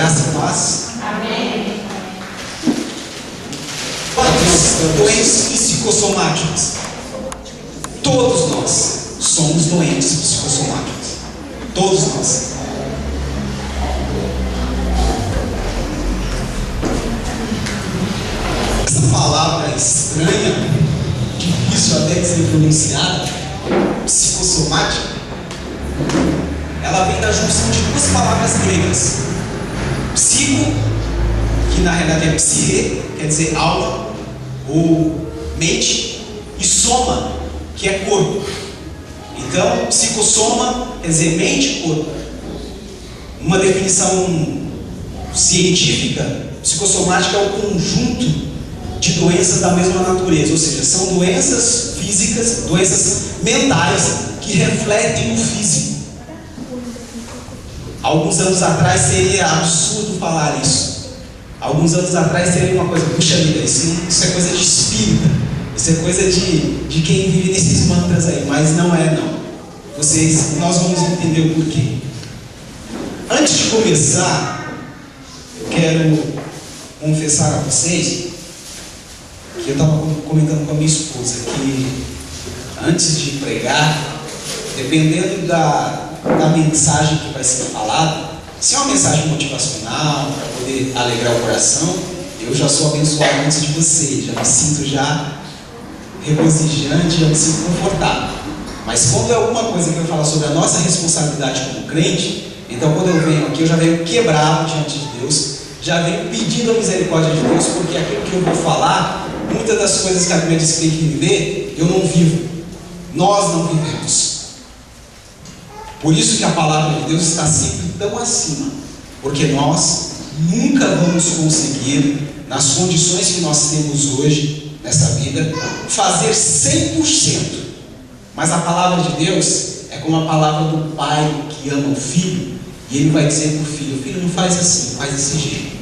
Graça e paz. Amém. Quantos doentes psicossomáticos? Todos nós somos doentes psicossomáticos. Todos nós. Essa palavra estranha, difícil até de ser pronunciada, psicossomática, ela vem da junção de duas palavras gregas. Psico, que na realidade é psique, quer dizer alma ou mente, e soma, que é corpo. Então, psicossoma quer dizer mente e corpo. Uma definição científica, psicossomática é o conjunto de doenças da mesma natureza, ou seja, são doenças físicas, doenças mentais que refletem o físico. Alguns anos atrás seria absurdo falar isso. Alguns anos atrás seria uma coisa, puxa vida, isso é coisa de espírita, isso é coisa de quem vive nesses mantras aí, mas não é não. Nós vamos entender o porquê. Antes de começar, eu quero confessar a vocês que eu estava comentando com a minha esposa que antes de pregar, dependendo da mensagem que vai ser falada, se é uma mensagem motivacional, para poder alegrar o coração, eu já sou abençoado antes de vocês, já me sinto regozijante, já me sinto confortável. Mas quando é alguma coisa que eu falo sobre a nossa responsabilidade como crente, então quando eu venho aqui, eu já venho quebrado diante de Deus, já venho pedindo a misericórdia de Deus, porque aquilo que eu vou falar, muitas das coisas que a Bíblia diz que tem que viver, eu não vivo. Nós não vivemos. Por isso que a palavra de Deus está sempre tão acima, porque nós nunca vamos conseguir, nas condições que nós temos hoje, nessa vida, fazer 100%. Mas a palavra de Deus é como a palavra do pai que ama o filho, e ele vai dizer para o filho: filho, não faz assim, faz desse jeito.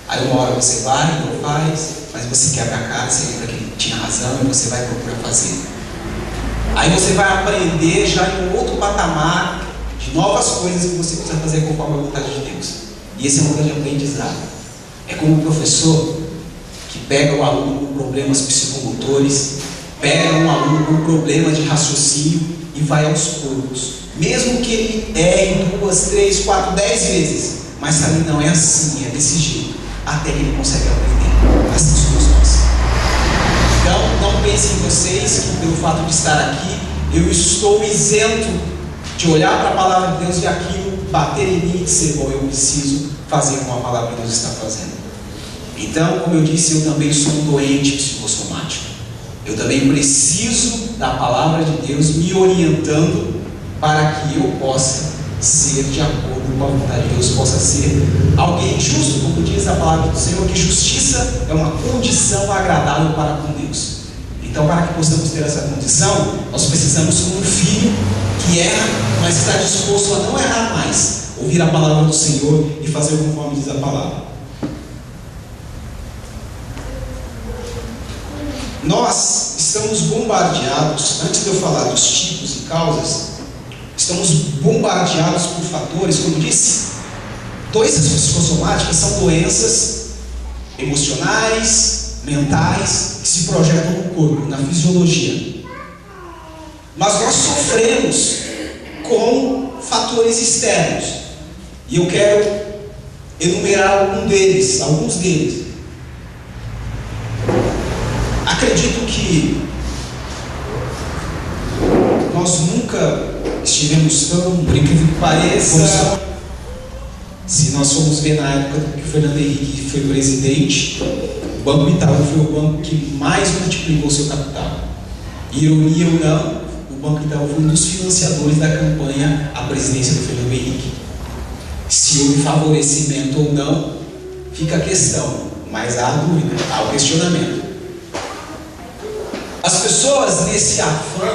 Aí uma hora você vai, não faz, mas você quebra a cara, você lembra que ele tinha razão e você vai procurar fazer. Aí você vai aprender já em um outro patamar de novas coisas que você precisa fazer conforme a vontade de Deus. E esse é um grande aprendizado. É como o professor que pega o aluno com problemas psicomotores, pega um aluno com problemas de raciocínio e vai aos poucos. Mesmo que ele erre 2, 3, 4, 10 vezes, mas sabe, não é assim, é desse jeito, até que ele consegue aprender. Assim somos nós. Então, não pensem em vocês que pelo fato de estar aqui, eu estou isento de olhar para a palavra de Deus e aquilo bater em mim e dizer: bom, eu preciso fazer como a palavra de Deus está fazendo. Então, como eu disse, eu também sou um doente psicossomático. Eu também preciso da palavra de Deus me orientando para que eu possa ser de acordo com a vontade de Deus, possa ser alguém justo, como diz a palavra do Senhor, que justiça é uma condição agradável para com Deus. Então, para que possamos ter essa condição, nós precisamos, como um filho que erra, mas está disposto a não errar mais, ouvir a palavra do Senhor e fazer conforme diz a palavra. Nós estamos bombardeados, antes de eu falar dos tipos e causas, estamos bombardeados por fatores, como disse, doenças psicossomáticas são doenças emocionais, mentais, que se projetam no corpo, na fisiologia. Mas nós sofremos com fatores externos. E eu quero enumerar alguns deles. Acredito que nós nunca estivemos tão, por incrível que pareça, se nós formos ver na época que o Fernando Henrique foi presidente, o Banco Itaú foi o banco que mais multiplicou seu capital. Ironia ou não, o Banco Itaú foi um dos financiadores da campanha à presidência do Fernando Henrique. Se houve favorecimento ou não, fica a questão, mas há a dúvida, há o questionamento. As pessoas, nesse afã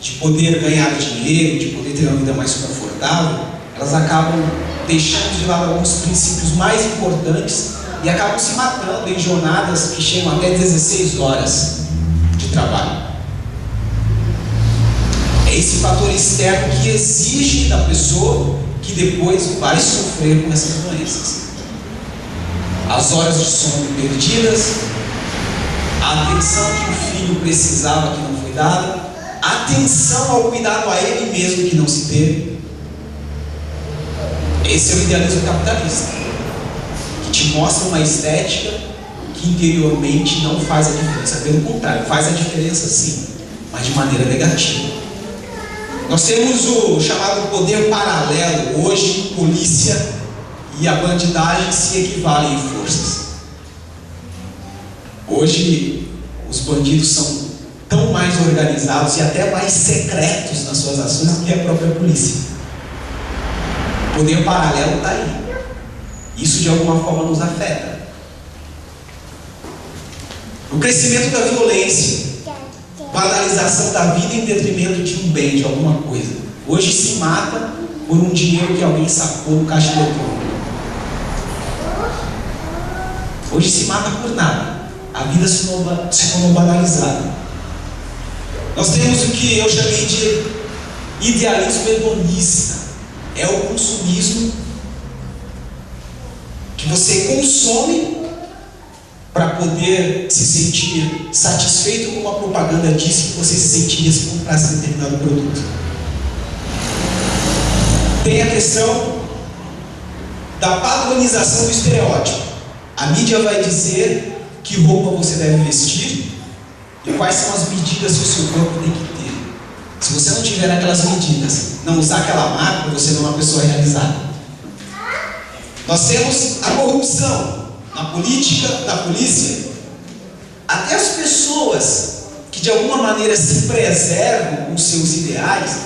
de poder ganhar dinheiro, de poder ter uma vida mais confortável, elas acabam deixando de lado alguns princípios mais importantes e acabam se matando em jornadas que chegam até 16 horas de trabalho. É esse fator externo que exige da pessoa que que depois vai sofrer com essas doenças. As horas de sono perdidas, a atenção que o filho precisava que não foi dada, a atenção ao cuidado a ele mesmo que não se teve. Esse é o idealismo capitalista, que te mostra uma estética que interiormente não faz a diferença. Pelo contrário, faz a diferença sim, mas de maneira negativa. Nós temos o chamado poder paralelo. Hoje, polícia e a bandidagem se equivalem em forças. Hoje, os bandidos são tão mais organizados e até mais secretos nas suas ações do que a própria polícia. O poder paralelo está aí. Isso de alguma forma nos afeta. O crescimento da violência, banalização da vida em detrimento de um bem, de alguma coisa. Hoje se mata por um dinheiro que alguém sacou no caixa eletrônico. Hoje se mata por nada. A vida se tornou banalizada. Nós temos o que eu chamei de idealismo hedonista. É o consumismo que você consome para poder se sentir satisfeito com uma propaganda disse que você se sentiria se comprasse determinado produto. Tem a questão da padronização do estereótipo. A mídia vai dizer que roupa você deve vestir e quais são as medidas que o seu corpo tem que ter. Se você não tiver aquelas medidas, não usar aquela marca, você não é uma pessoa realizada. Nós temos a corrupção na política, na polícia. Até as pessoas que de alguma maneira se preservam com seus ideais,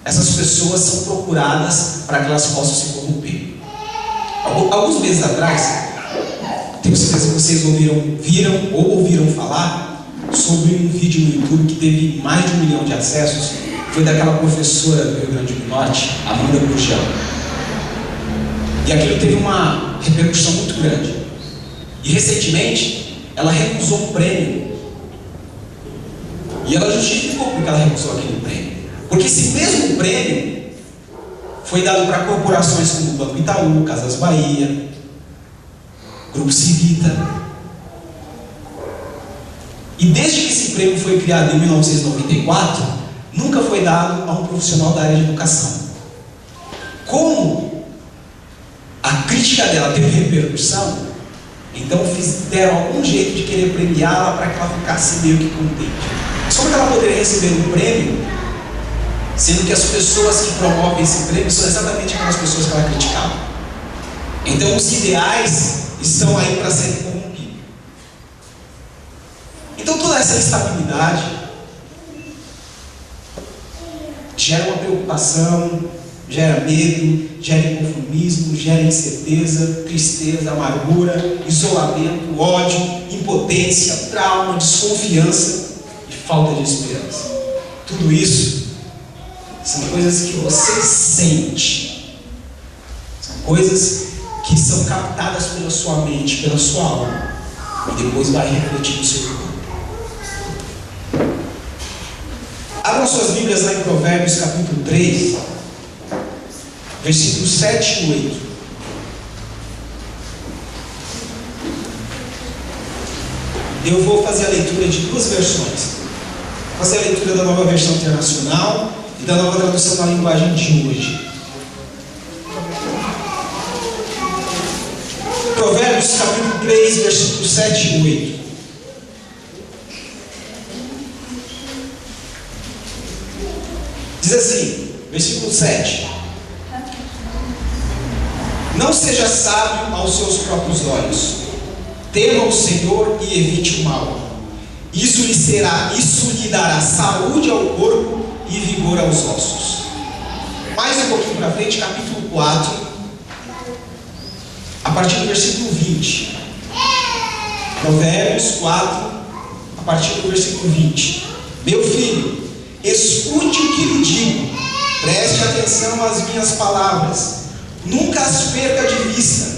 essas pessoas são procuradas para que elas possam se corromper. Alguns meses atrás, tenho certeza que vocês viram ou ouviram falar sobre um vídeo no YouTube que teve mais de 1 milhão de acessos. Foi daquela professora do Rio Grande do Norte, Amanda Gurgel. E aquilo teve uma repercussão muito grande. E recentemente, ela recusou um prêmio. E ela justificou porque ela recusou aquele prêmio. Porque esse mesmo prêmio foi dado para corporações como o Banco Itaú, Casas Bahia, Grupo Civita. E desde que esse prêmio foi criado em 1994, nunca foi dado a um profissional da área de educação. Como a crítica dela teve repercussão, então deram algum jeito de querer premiá-la para que ela ficasse meio que contente. Mas como ela poderia receber um prêmio, sendo que as pessoas que promovem esse prêmio são exatamente aquelas pessoas que ela criticava? Então os ideais estão aí para serem corrompidos. Então toda essa instabilidade gera uma preocupação, gera medo, gera inconformismo, gera incerteza, tristeza, amargura, isolamento, ódio, impotência, trauma, desconfiança e falta de esperança. Tudo isso são coisas que você sente, são coisas que são captadas pela sua mente, pela sua alma, e depois vai refletir no seu corpo. Abram suas Bíblias lá em Provérbios capítulo 3, versículos 7 e 8. Eu vou fazer a leitura de duas versões. Vou fazer a leitura da Nova Versão Internacional e da Nova Tradução na Linguagem de hoje. Provérbios capítulo 3, versículos 7 e 8. Diz assim, versículo 7. Não seja sábio aos seus próprios olhos. Tema o Senhor e evite o mal. Isso lhe dará saúde ao corpo e vigor aos ossos. Mais um pouquinho para frente, capítulo 4, a partir do versículo 20. Provérbios 4, a partir do versículo 20. Meu filho, escute o que lhe digo, preste atenção às minhas palavras, nunca as perca de vista,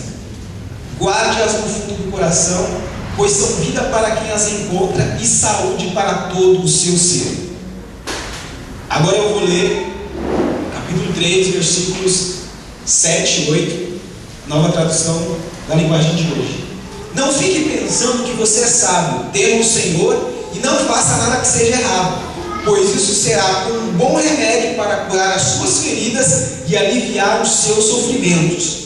guarde-as no fundo do coração, pois são vida para quem as encontra e saúde para todo o seu ser. Agora eu vou ler capítulo 3, versículos 7 e 8, nova tradução da linguagem de hoje. Não fique pensando que você é sábio, tema o Senhor e não faça nada que seja errado, pois isso será um bom remédio para curar as suas feridas e aliviar os seus sofrimentos.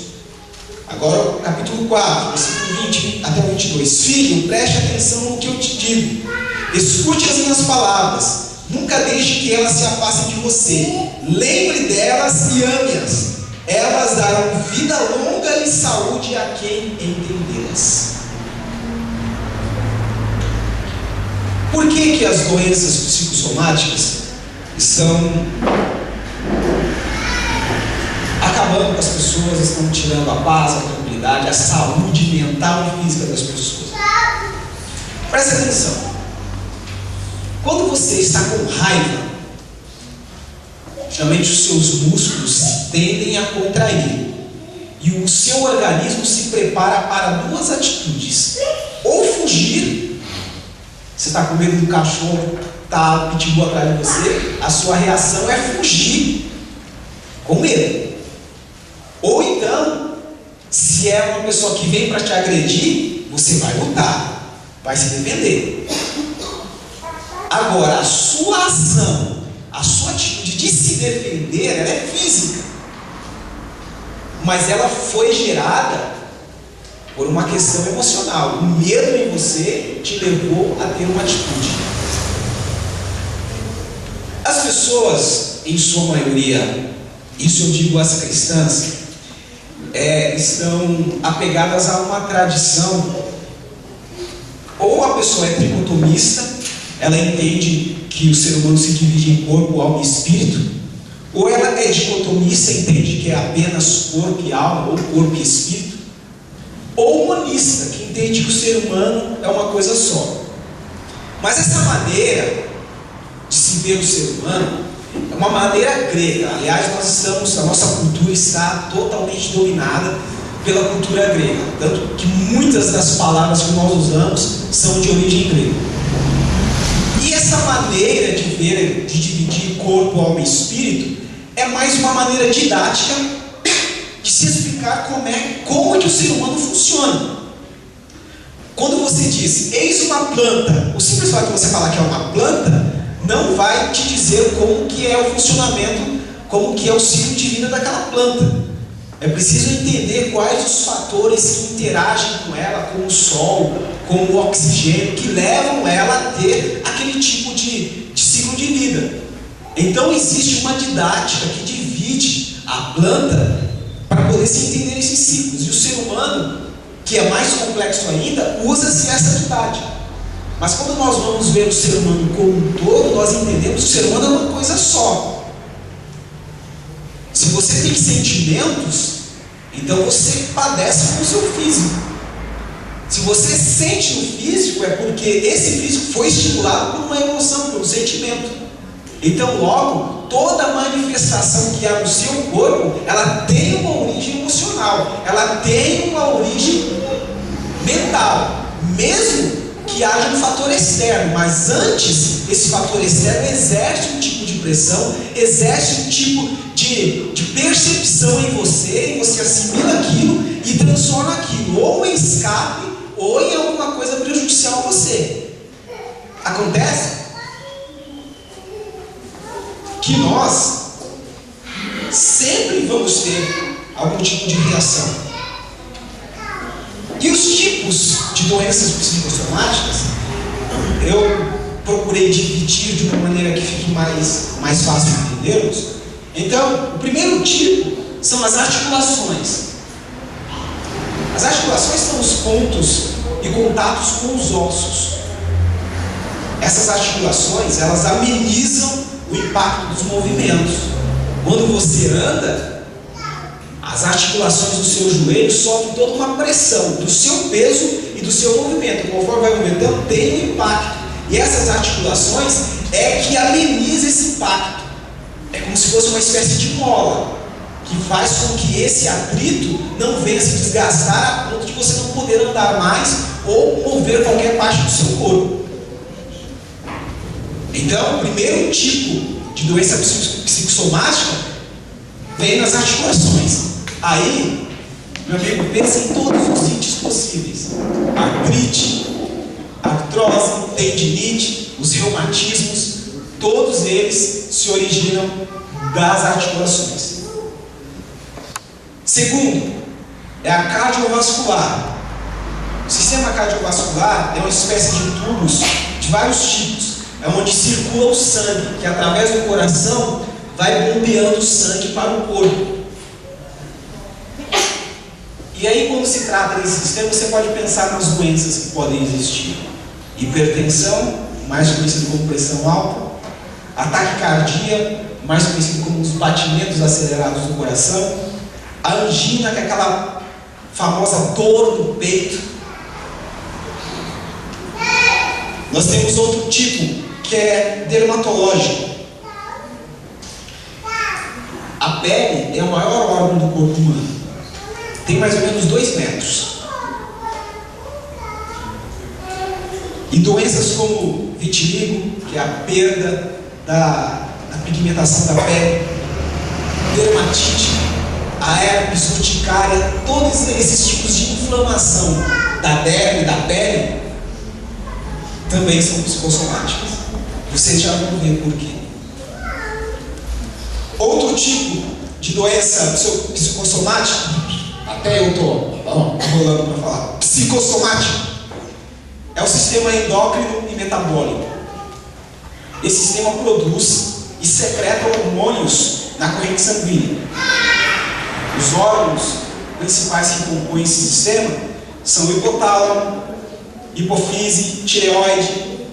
Agora, capítulo 4, versículo 20 até o 22. Filho, preste atenção no que eu te digo. Escute as minhas palavras. Nunca deixe que elas se afastem de você. Lembre delas e ame-as. Elas darão vida longa e saúde a quem entendê-las. Por que as doenças psicossomáticas estão acabando com as pessoas, estão tirando a paz, a tranquilidade, a saúde mental e física das pessoas? Presta atenção. Quando você está com raiva, geralmente os seus músculos tendem a contrair e o seu organismo se prepara para duas atitudes: ou fugir. Você está com medo do cachorro, está pitbull atrás de você, a sua reação é fugir com medo. Ou então, se é uma pessoa que vem para te agredir, você vai lutar, vai se defender. Agora, a sua ação, a sua atitude de se defender, ela é física, mas ela foi gerada por uma questão emocional. O medo em você te levou a ter uma atitude. As pessoas, em sua maioria, isso eu digo às cristãs, estão apegadas a uma tradição. Ou a pessoa é tricotomista, ela entende que o ser humano se divide em corpo, alma e espírito. Ou ela é dicotomista, entende que é apenas corpo e alma, ou corpo e espírito. Ou monista, que entende que o ser humano é uma coisa só. Mas essa maneira de se ver o ser humano é uma maneira grega. Aliás, a nossa cultura está totalmente dominada pela cultura grega, tanto que muitas das palavras que nós usamos são de origem grega. E essa maneira de ver, de dividir corpo, alma e espírito, é mais uma maneira didática de se explicar como é que o ser humano funciona. Quando você diz, eis uma planta, o simples fato de você falar que é uma planta, não vai te dizer como que é o funcionamento, como que é o ciclo de vida daquela planta. É preciso entender quais os fatores que interagem com ela, com o sol, com o oxigênio, que levam ela a ter aquele tipo de ciclo de vida. Então existe uma didática que divide a planta para poder se entender esses ciclos. E o ser humano, que é mais complexo ainda, usa-se essa didática. Mas quando nós vamos ver o ser humano como um todo, nós entendemos que o ser humano é uma coisa só. Se você tem sentimentos, então você padece com o seu físico. Se você sente no físico, é porque esse físico foi estimulado por uma emoção, por um sentimento. Então, logo, toda manifestação que há no seu corpo, ela tem uma origem emocional, ela tem uma origem mental, mesmo que haja um fator externo. Mas antes, esse fator externo exerce um tipo de pressão, exerce um tipo de percepção em você, e você assimila aquilo e transforma aquilo ou em escape ou em alguma coisa prejudicial a você. Acontece que nós sempre vamos ter algum tipo de reação. E os tipos de doenças psicossomáticas, eu procurei dividir de uma maneira que fique mais fácil de entendermos. Então, o primeiro tipo são as articulações. As articulações são os pontos e contatos com os ossos. Essas articulações, elas amenizam o impacto dos movimentos. Quando você anda, as articulações do seu joelho sofrem toda uma pressão do seu peso e do seu movimento. Conforme vai movimentando, tem um impacto. E essas articulações é que ameniza esse impacto. É como se fosse uma espécie de mola, que faz com que esse atrito não venha se desgastar a ponto de você não poder andar mais ou mover qualquer parte do seu corpo. Então, o primeiro tipo de doença psicossomática vem nas articulações. Aí, meu amigo, pensa em todos os sítios possíveis: artrite, artrose, tendinite, os reumatismos, todos eles se originam das articulações. Segundo, é a cardiovascular. O sistema cardiovascular é uma espécie de tubos de vários tipos, é onde circula o sangue, que através do coração vai bombeando o sangue para o corpo. E aí, quando se trata desse sistema, você pode pensar nas doenças que podem existir: hipertensão, mais conhecido como pressão alta; a taquicardia, mais conhecido como os batimentos acelerados do coração; a angina, que é aquela famosa dor no peito. Nós temos outro tipo, que é dermatológico. A pele é o maior órgão do corpo humano. Tem mais ou menos 2 metros. E doenças como vitiligo, que é a perda da pigmentação da pele, dermatite, a herpes urticária, todos esses tipos de inflamação da derme, da pele, também são psicossomáticas. Vocês já vão ver por quê. Outro tipo de doença psicossomática, até eu estou enrolando para falar, psicossomática, é o sistema endócrino e metabólico. Esse sistema produz e secreta hormônios na corrente sanguínea. Os órgãos principais que compõem esse sistema são o hipotálamo, hipofise, tireoide,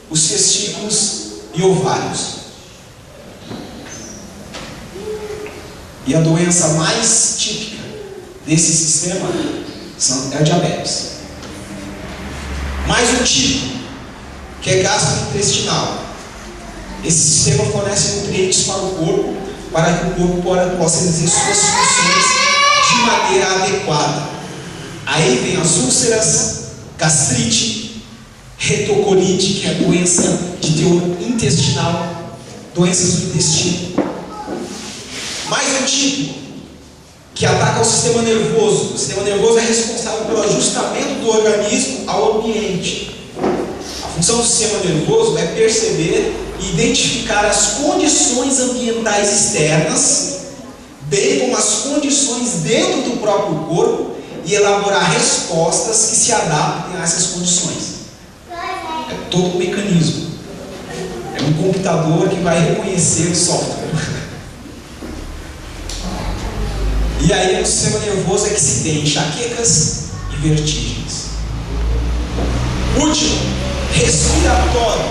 os testículos e ovários. E a doença mais típica desse sistema é a diabetes. Mais um tipo, que é gastrointestinal. Esse sistema fornece nutrientes para o corpo, para que o corpo possa exercer suas funções de maneira adequada. Aí vem as úlceras, gastrite, retocolite, que é a doença de teor intestinal, doenças do intestino. Mais um tipo, que ataca o sistema nervoso. O sistema nervoso é responsável pelo ajustamento do organismo ao ambiente. A função do sistema nervoso é perceber e identificar as condições ambientais externas, bem como as condições dentro do próprio corpo, e elaborar respostas que se adaptem a essas condições. É todo um mecanismo. É um computador que vai reconhecer o software. E aí no sistema nervoso é que se tem enxaquecas e vertigens. Último, respiratório.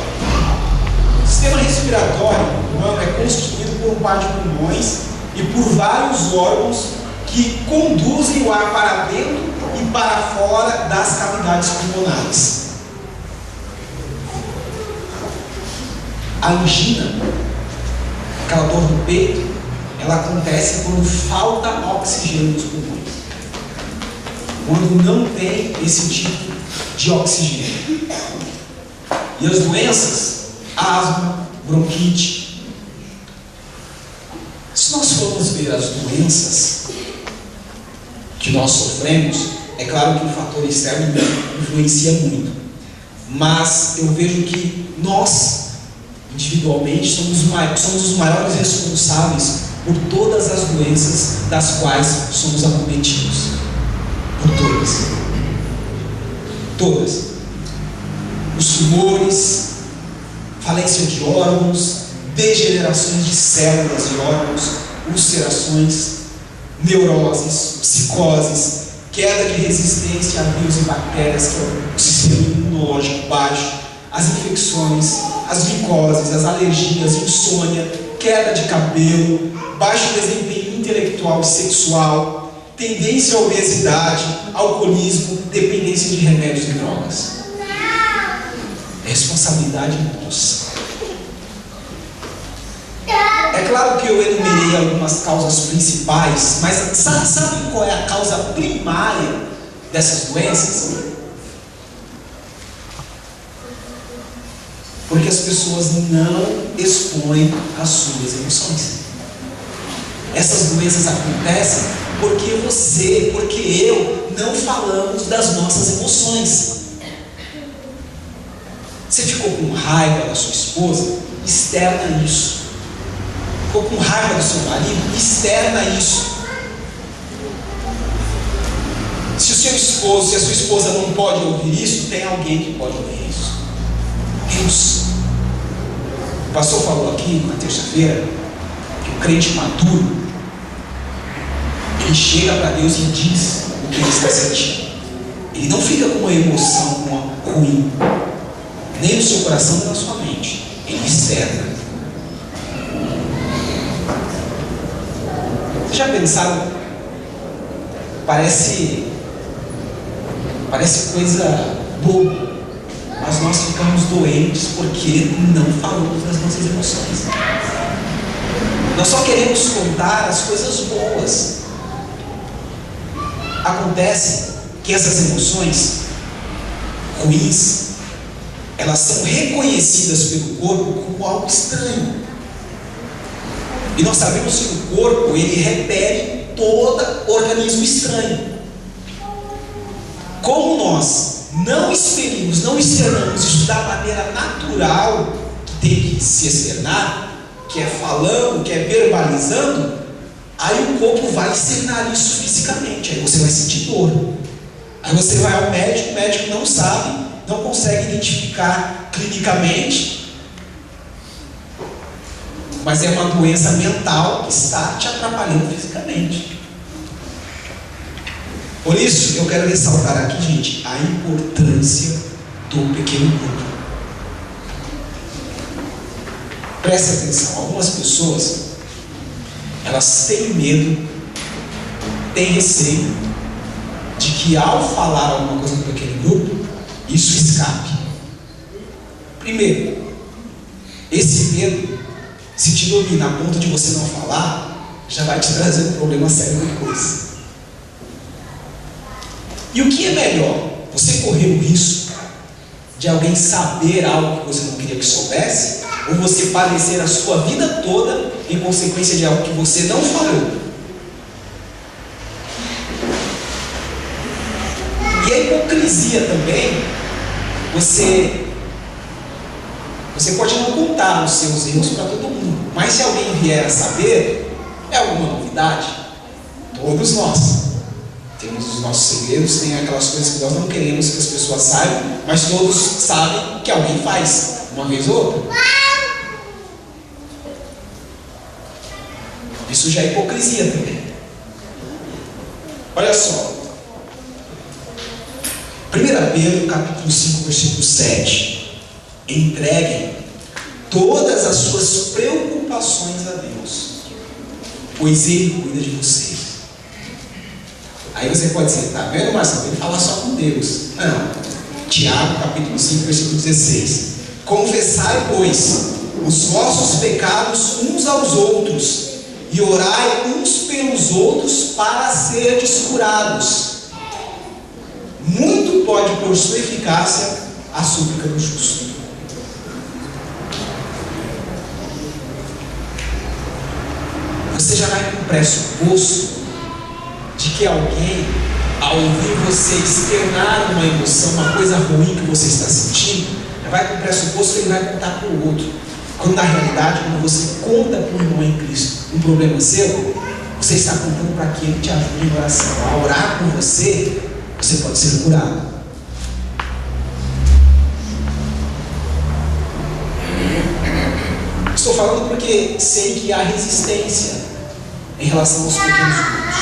O sistema respiratório humano é constituído por um par de pulmões e por vários órgãos que conduzem o ar para dentro e para fora das cavidades pulmonares. A angina, aquela dor no peito, ela acontece quando falta oxigênio nos pulmões. Quando não tem esse tipo de oxigênio. E as doenças, asma, bronquite. Se nós formos ver as doenças que nós sofremos, é claro que o fator externo influencia muito. Mas eu vejo que nós, individualmente, somos os maiores responsáveis por todas as doenças das quais somos acometidos. Por todas. Todas. Os tumores, falência de órgãos, degenerações de células de órgãos, ulcerações, neuroses, psicoses, queda de resistência a vírus e bactérias, que é o sistema imunológico baixo, as infecções, as micoses, as alergias, insônia, queda de cabelo, baixo desempenho intelectual e sexual, tendência à obesidade, alcoolismo, dependência de remédios e drogas. É responsabilidade nossa. É claro que eu enumerei algumas causas principais, mas sabe qual é a causa primária dessas doenças? Porque as pessoas não expõem as suas emoções. Essas doenças acontecem porque você, porque eu não falamos das nossas emoções. Você ficou com raiva da sua esposa? Externa isso. Ficou com raiva do seu marido? Externa isso. Se o seu esposo, se a sua esposa não pode ouvir isso, tem alguém que pode ouvir isso. Deus. O pastor falou aqui na terça-feira que o crente maduro, ele chega para Deus e diz o que ele está sentindo. Ele não fica com uma emoção ruim, nem no seu coração, nem na sua mente. Ele externa. Vocês já pensaram? Parece coisa boba, mas nós ficamos doentes porque não falamos das nossas emoções. Nós só queremos contar as coisas boas. Acontece que essas emoções ruins, elas são reconhecidas pelo corpo como algo estranho. E nós sabemos que o corpo, ele repele todo organismo estranho. Como nós não experimos, não externamos isso da maneira natural que tem que se externar, que é falando, que é verbalizando, aí o corpo vai externar isso fisicamente, aí você vai sentir dor. Aí você vai ao médico, o médico não sabe, não consegue identificar clinicamente, mas é uma doença mental que está te atrapalhando fisicamente. Por isso, eu quero ressaltar aqui, gente, a importância do pequeno grupo. Preste atenção, algumas pessoas, elas têm medo, têm receio de que ao falar alguma coisa no pequeno grupo, isso escape. Primeiro, esse medo, se te domina a ponto de você não falar, já vai te trazer um problema sério depois. E o que é melhor? Você correr o risco de alguém saber algo que você não queria que soubesse, ou você padecer a sua vida toda em consequência de algo que você não falou? E a hipocrisia também, você pode não contar os seus erros para todo mundo, mas se alguém vier a saber, é alguma novidade? Todos nós temos os nossos segredos, tem aquelas coisas que nós não queremos que as pessoas saibam, mas todos sabem que alguém faz, uma vez ou outra. Isso já é hipocrisia também. Olha só. 1 Pedro capítulo 5, versículo 7. Entreguem todas as suas preocupações a Deus, pois Ele cuida de vocês. Aí você pode dizer, tá vendo, Marcelo? Ele fala só com Deus. Não. Tiago, capítulo 5, versículo 16. Confessai, pois, os vossos pecados uns aos outros, e orai uns pelos outros para serdes curados. Muito pode por sua eficácia a súplica do justo. Você já vai com o pressuposto de que alguém, ao ouvir você externar uma emoção, uma coisa ruim que você está sentindo, vai com o pressuposto que ele vai contar para o outro. Quando na realidade, quando você conta para o irmão em Cristo um problema seu, você está contando para que ele te ajude em oração. Ao orar por você, você pode ser curado. Estou falando porque sei que há resistência em relação aos pequenos grupos.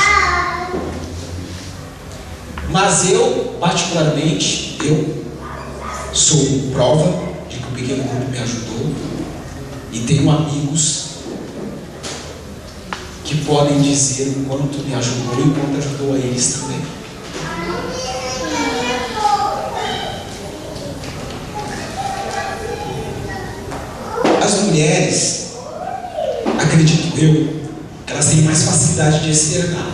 Mas eu, particularmente, eu sou prova de que o pequeno grupo me ajudou e tenho amigos que podem dizer o quanto me ajudou e o quanto ajudou a eles também. As mulheres, acredito eu, que elas têm mais facilidade de externar.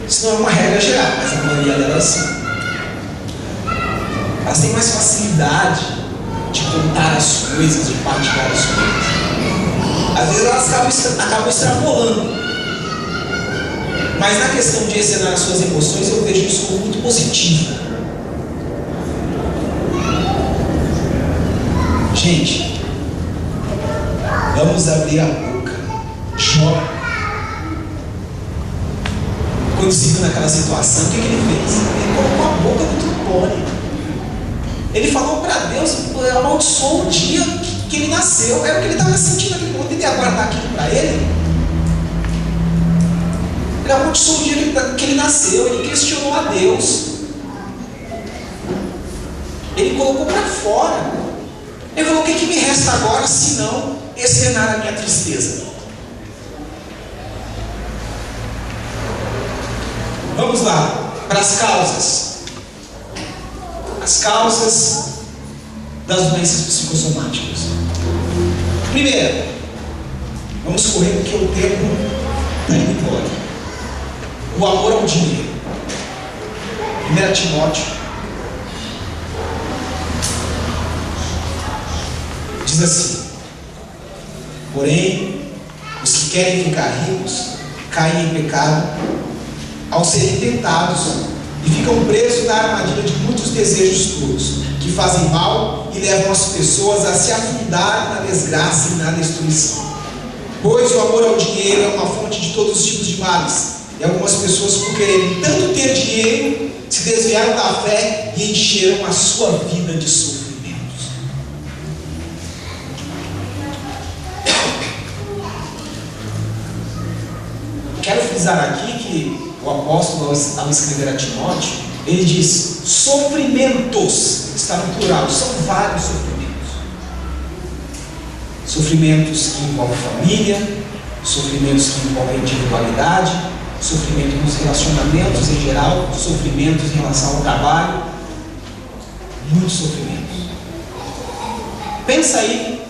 Isso não é uma regra geral, mas a maioria delas sim. Elas têm mais facilidade de contar as coisas, de partilhar as coisas. Às vezes elas acabam extrapolando. Mas na questão de externar as suas emoções, eu vejo isso como muito positivo. Gente, vamos abrir a boca. Jó, quando se viu naquela situação, o que ele fez? Ele colocou a boca no trombone. Ele falou para Deus, amaldiçoou o dia que ele nasceu. Era o que ele estava sentindo naquele momento. Ele ia guardar aquilo para ele. Ele amaldiçoou o dia que ele nasceu. Ele questionou a Deus. Ele colocou para fora. Ele falou: o que me resta agora, se não externar a minha tristeza? Vamos lá, para as causas. As causas das doenças psicossomáticas. Primeiro, vamos correr porque o tempo está indo embora. O amor ao dinheiro. 1 Timóteo diz assim: porém, os que querem ficar ricos caem em pecado ao serem tentados e ficam presos na armadilha de muitos desejos tolos, que fazem mal e levam as pessoas a se afundarem na desgraça e na destruição. Pois o amor ao dinheiro é uma fonte de todos os tipos de males, e algumas pessoas, por quererem tanto ter dinheiro, se desviaram da fé e encheram a sua vida de sofrimentos. Quero frisar aqui que o apóstolo, ao escrever a Timóteo, ele diz sofrimentos, está no plural, são vários sofrimentos. Sofrimentos que envolvem família, sofrimentos que envolvem individualidade, sofrimento nos relacionamentos em geral, sofrimentos em relação ao trabalho, muitos sofrimentos. Pensa aí,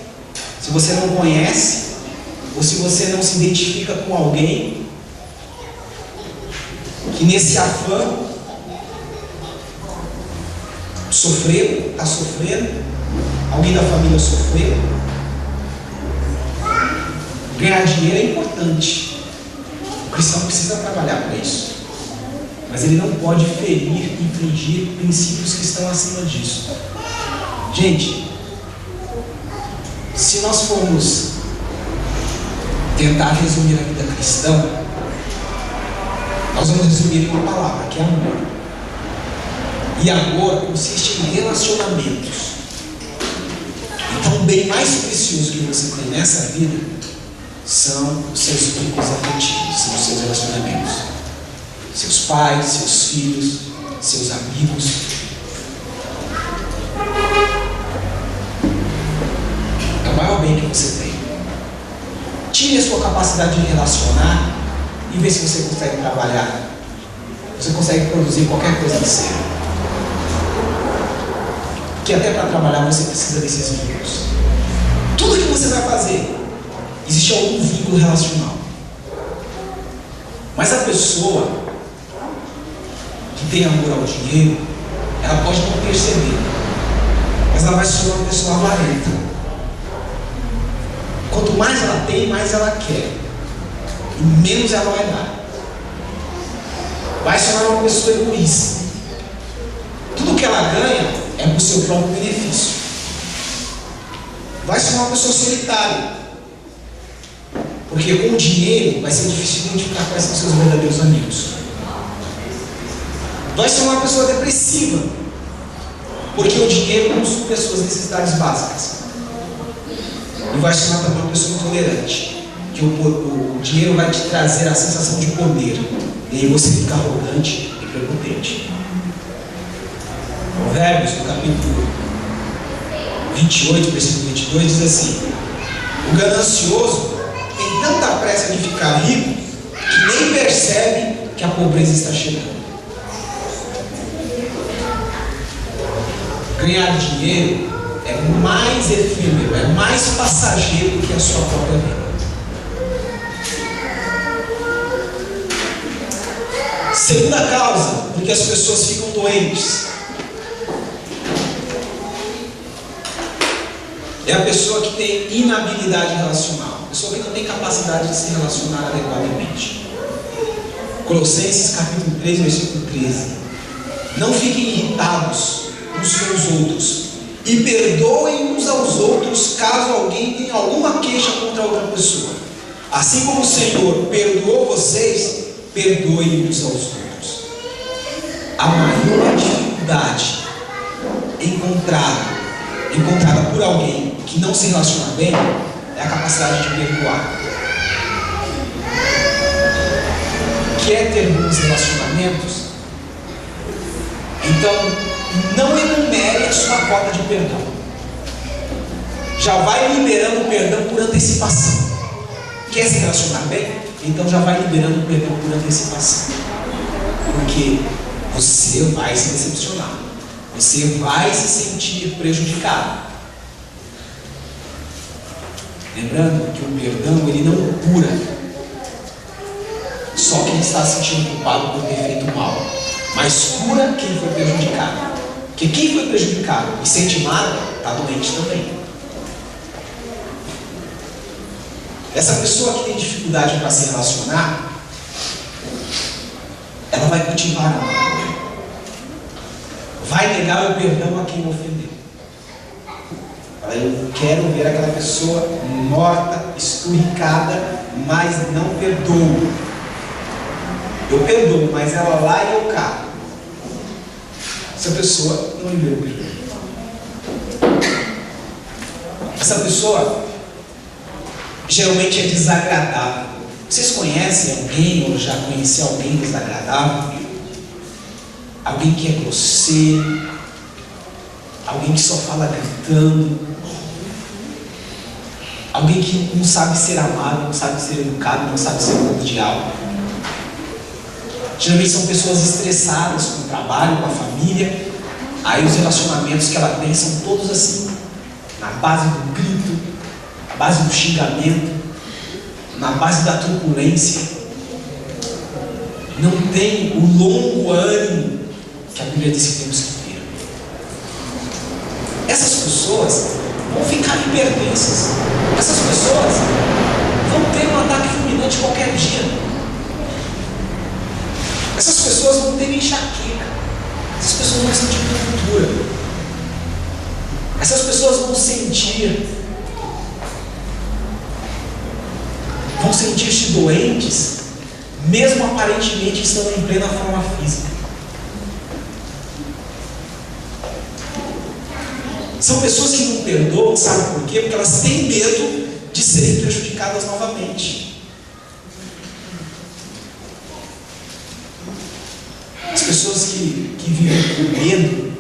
se você não conhece, ou se você não se identifica com alguém que nesse afã sofreu, está sofrendo, alguém da família sofreu. Ganhar dinheiro é importante, o cristão precisa trabalhar para isso, mas ele não pode ferir, infringir princípios que estão acima disso. Gente, se nós formos tentar resumir a vida cristã, nós vamos resumir em uma palavra, que é amor. E amor consiste em relacionamentos. Então, o bem mais precioso que você tem nessa vida são os seus vínculos afetivos, são os seus relacionamentos. Seus pais, seus filhos, seus amigos. É o maior bem que você tem. Tire a sua capacidade de relacionar e ver se você consegue trabalhar. Você consegue produzir qualquer coisa que seja. Que até para trabalhar você precisa desses vínculos. Tudo que você vai fazer, existe algum vínculo relacional. Mas a pessoa que tem amor ao dinheiro, ela pode não perceber, mas ela vai se tornar uma pessoa avarenta. Quanto mais ela tem, mais ela quer, e menos ela vai dar. Vai se tornar uma pessoa egoísta. Tudo que ela ganha é para o seu próprio benefício. Vai se tornar uma pessoa solitária, porque com o dinheiro vai ser difícil identificar quais são seus verdadeiros amigos. Vai se tornar uma pessoa depressiva, porque o dinheiro não supre as suas necessidades básicas. E vai se tornar também uma pessoa intolerante, que o dinheiro vai te trazer a sensação de poder, e aí você fica arrogante e prepotente. Provérbios, no capítulo 28, versículo 22, diz assim: o ganancioso tem tanta pressa de ficar rico que nem percebe que a pobreza está chegando. Ganhar dinheiro é mais efêmero, é mais passageiro que a sua própria vida. Segunda causa, porque as pessoas ficam doentes, é a pessoa que tem inabilidade relacional, a pessoa que não tem capacidade de se relacionar adequadamente. Colossenses capítulo 3, versículo 13. Não fiquem irritados uns com os outros e perdoem uns aos outros caso alguém tenha alguma queixa contra outra pessoa. Assim como o Senhor perdoou vocês, perdoem uns aos outros. A maior dificuldade encontrada por alguém que não se relaciona bem é a capacidade de perdoar. Quer ter bons relacionamentos? Então, não enumere a sua cota de perdão. Já vai liberando o perdão por antecipação. Quer se relacionar bem? Então já vai liberando o perdão por antecipação. Porque você vai se decepcionar. Você vai se sentir prejudicado. Lembrando que o perdão, ele não cura só quem está se sentindo culpado por ter feito mal, mas cura quem foi prejudicado. Porque quem foi prejudicado e sente mágoa, está doente também. Essa pessoa que tem dificuldade para se relacionar, ela vai cultivar a mágoa, vai negar o perdão a quem o ofendeu. Eu quero ver aquela pessoa morta, esturricada, mas não perdoo. Eu perdoo, mas ela lá e eu cá. Essa pessoa não liberou o perdão. Essa pessoa geralmente é desagradável. Vocês conhecem alguém ou já conheceram alguém desagradável? Alguém que é grosseiro, alguém que só fala gritando, alguém que não sabe ser amado, não sabe ser educado, não sabe ser cordial. Geralmente são pessoas estressadas com o trabalho, com a família. Aí os relacionamentos que ela tem são todos assim, na base do grito, na base do xingamento, na base da truculência. Não tem o longo ânimo que a Bíblia diz que temos que ter. Essas pessoas vão ficar hipertensas. Essas pessoas vão ter um ataque fulminante qualquer dia. Essas pessoas vão ter enxaqueca. Essas pessoas vão sentir tontura. Essas pessoas vão sentir-se doentes, mesmo aparentemente estando em plena forma física. São pessoas que não perdoam, sabe por quê? Porque elas têm medo de serem prejudicadas novamente. As pessoas que vivem com medo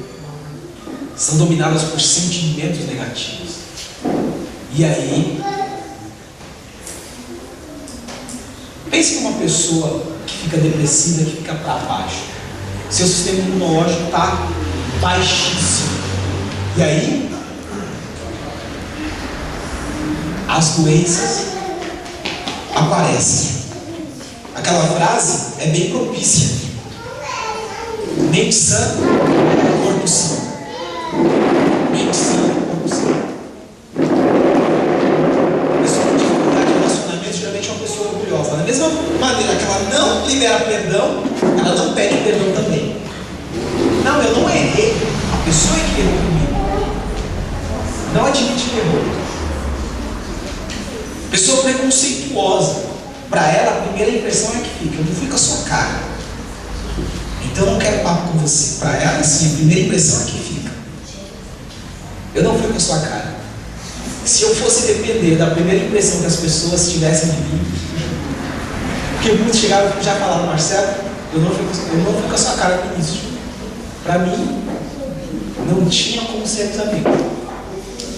são dominadas por sentimentos negativos. E aí, pense numa pessoa que fica depressiva, que fica para baixo. Seu sistema imunológico está baixíssimo. E aí, as doenças aparecem. Aquela frase é bem propícia. Mente sã, corpo sã. Mente sã, corpo sã. Pessoa com dificuldade de relacionamento geralmente é uma pessoa orgulhosa. Da mesma maneira que ela não libera perdão, ela não pede perdão também. Não, eu não errei. A pessoa é que errou comigo. Não admite que errou. Pessoa preconceituosa. Para ela, a primeira impressão é que fica: eu não fui com a sua cara, então eu não quero papo com você. Para ela, sim, a primeira impressão é que fica: eu não fui com a sua cara. Se eu fosse depender da primeira impressão que as pessoas tivessem de mim, porque muitos chegaram e já falaram: Marcelo, eu não fui com a sua cara no início. Para mim, não tinha como sermos amigos.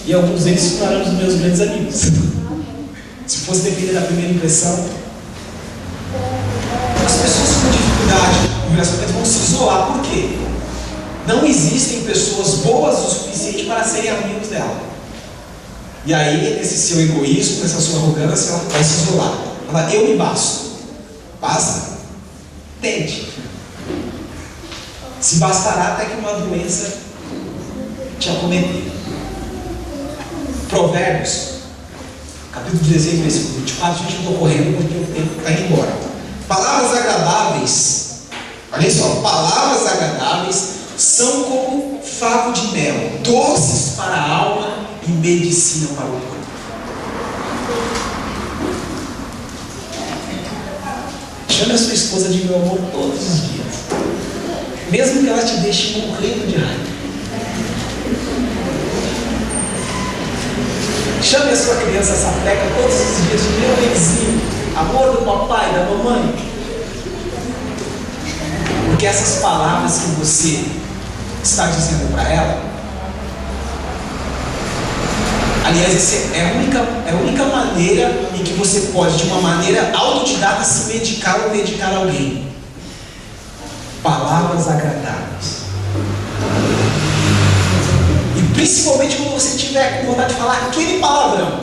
E alguns deles se tornaram os meus grandes amigos. Se fosse depender da primeira impressão, as pessoas com dificuldade no relacionamento vão se isolar. Por quê? Não existem pessoas boas o suficiente para serem amigos dela. E aí, nesse seu egoísmo, nessa sua arrogância, ela vai se isolar. Ela fala: eu me basto. Basta? Tente. Se bastará até que uma doença te acometer. Provérbios, capítulo 16, versículo 24. Gente, eu estou correndo porque o tempo está indo embora. Palavras agradáveis, olha só, palavras agradáveis são como favo de mel, doces para a alma e medicina para o corpo. Chame a sua esposa de meu amor todos os dias, mesmo que ela te deixe morrendo de raiva. Chame a sua criança sapeca todos os dias de meu benzinho, amor do papai, da mamãe. Porque essas palavras que você está dizendo para ela, aliás, essa é a única maneira em que você pode, de uma maneira autodidata, se medicar ou medicar alguém. Palavras agradáveis. E principalmente quando você tiver com vontade de falar aquele palavrão,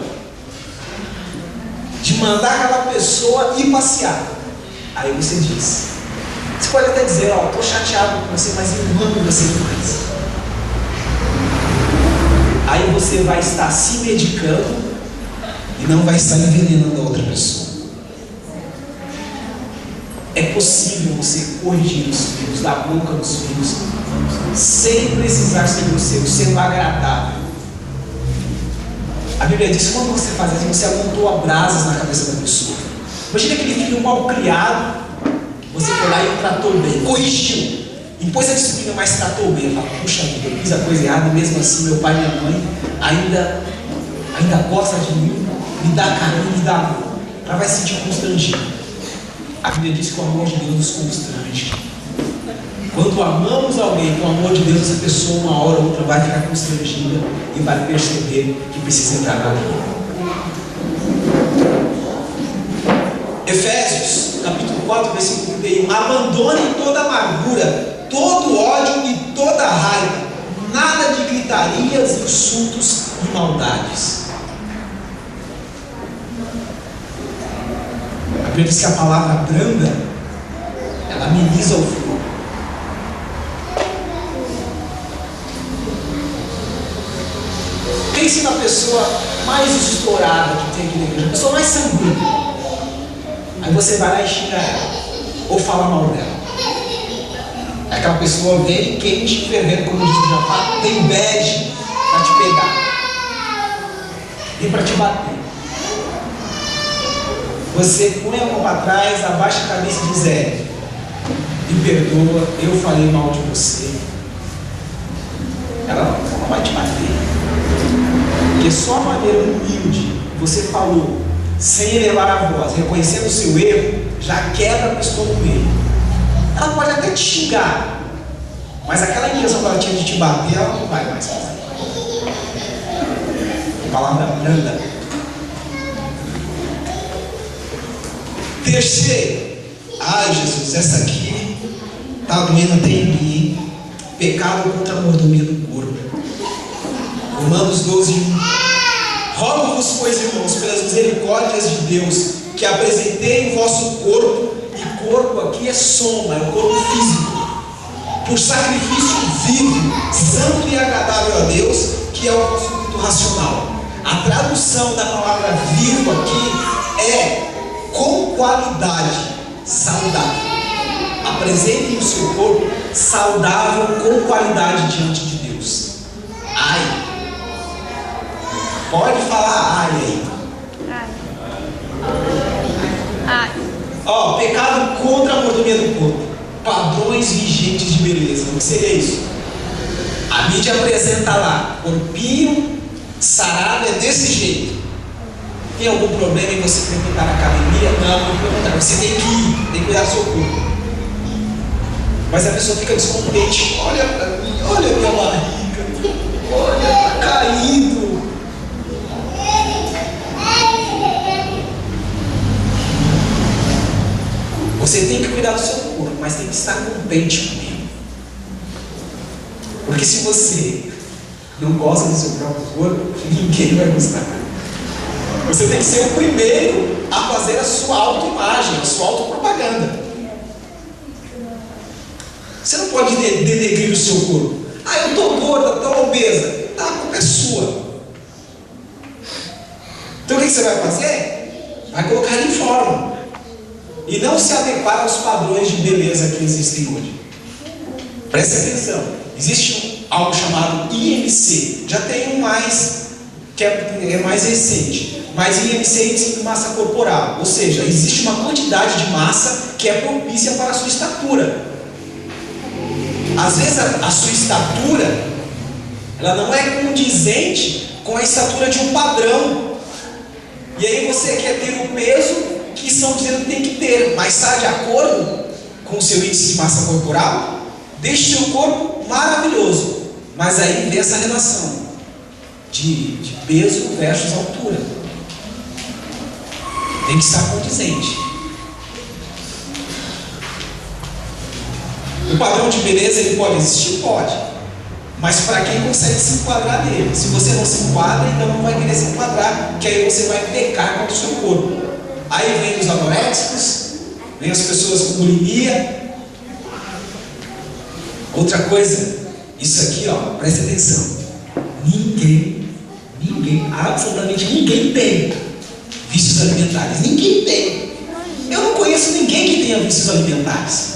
de mandar aquela pessoa ir passear, aí você diz. Você pode até dizer, ó, estou chateado com você, mas eu amo você demais. Aí você vai estar se medicando e não vai estar envenenando a outra pessoa. É possível você corrigir os filhos, dar boca nos filhos, sem precisar ser grosseiro, sendo agradável. A Bíblia diz que quando você faz assim, você amontoa brasas na cabeça da pessoa. Imagina aquele filho mal criado, você foi lá e o tratou bem, corrigiu, impôs a disciplina, mas tratou bem. Fala, puxa vida, eu fiz a coisa errada e mesmo assim meu pai e minha mãe ainda gosta de mim, me dá carinho, me dá amor. Ela vai se sentir constrangida. A Bíblia diz que o amor de Deus nos constrange. Quando amamos alguém com o amor de Deus, essa pessoa uma hora ou outra vai ficar constrangida e vai perceber que precisa entrar na vida. Efésios, capítulo 4, versículo 31. Abandonem toda amargura, todo ódio e toda raiva, nada de gritarias, insultos e maldades. A Bíblia diz que a palavra branda, ela ameniza o fogo. Pense na pessoa mais estourada que tem aqui na igreja, a pessoa mais sanguínea. Aí você vai lá e xinga ela, ou fala mal dela. Aquela pessoa vem quente, fervendo, como diz o Jafá, tem bad para te pegar, vem para te bater. Você põe a mão para trás, abaixa a cabeça e diz: me perdoa, eu falei mal de você. Ela não vai te bater, porque só a maneira humilde que você falou, sem elevar a voz, reconhecendo o seu erro, já quebra a pessoa no meio. Ela pode até te xingar, mas aquela intenção que ela tinha de te bater, ela não vai mais fazer. Palavra branda. Terceiro, ai Jesus, essa aqui está doendo até em mim. Pecado contra a mordomia do corpo. Romanos 12, 1. Rogo-vos, pois, irmãos, pelas misericórdias de Deus, que apresentei o vosso corpo, e corpo aqui é soma, é o corpo físico, por sacrifício vivo, santo e agradável a Deus, que é o vosso culto racional. A tradução da palavra vivo aqui é com qualidade, saudável. Apresentem o seu corpo saudável, com qualidade diante de Deus. Ai, pode falar ai aí. Ai. Ó, pecado contra a mordomia do corpo. Padrões vigentes de beleza. O que seria isso? A mídia apresenta lá, corpinho sarado é desse jeito. Tem algum problema em você frequentar a academia? Não, pelo contrário, você tem que ir, tem que cuidar do seu corpo. Mas a pessoa fica descontente. Olha pra mim, olha a minha barriga, olha, tá caído. Você tem que cuidar do seu corpo, mas tem que estar contente com ele. Porque se você não gosta do seu próprio corpo, ninguém vai gostar. Você tem que ser o primeiro a fazer a sua autoimagem, a sua autopropaganda. Você não pode denegrir o seu corpo. Ah, eu estou gorda, estou obesa. Ah, a culpa é sua. Então o que você vai fazer? Vai colocar ele em forma. e não se adequar aos padrões de beleza que existem hoje. Preste atenção, existe algo chamado IMC, já tem um mais, que é mais recente, mas IMC é índice de massa corporal, ou seja, existe uma quantidade de massa que é propícia para a sua estatura. Às vezes a sua estatura, ela não é condizente com a estatura de um padrão, e aí você quer ter o peso que estão dizendo que tem que ter, mas está de acordo com o seu índice de massa corporal? Deixe seu corpo maravilhoso, mas aí vem essa relação de peso versus altura. Tem que estar condizente. O padrão de beleza, ele pode existir? Pode. Mas para quem consegue se enquadrar nele. Se você não se enquadra, então não vai querer se enquadrar, que aí você vai pecar contra o seu corpo. Aí vem os anoréxicos, vem as pessoas com bulimia. Outra coisa, isso aqui, ó, presta atenção. Ninguém, absolutamente ninguém tem vícios alimentares. Ninguém tem. Eu não conheço ninguém que tenha vícios alimentares.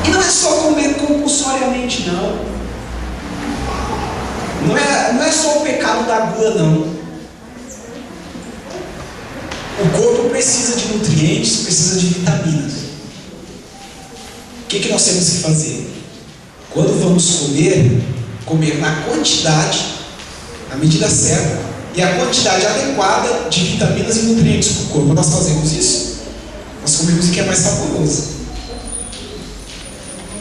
E não é só comer compulsoriamente, não. Não é só o pecado da gula, não. O corpo precisa de nutrientes, precisa de vitaminas. O que nós temos que fazer? Quando vamos comer na quantidade, na medida certa, e a quantidade adequada de vitaminas e nutrientes para o corpo. Quando nós fazemos isso, nós comemos o que é mais saboroso.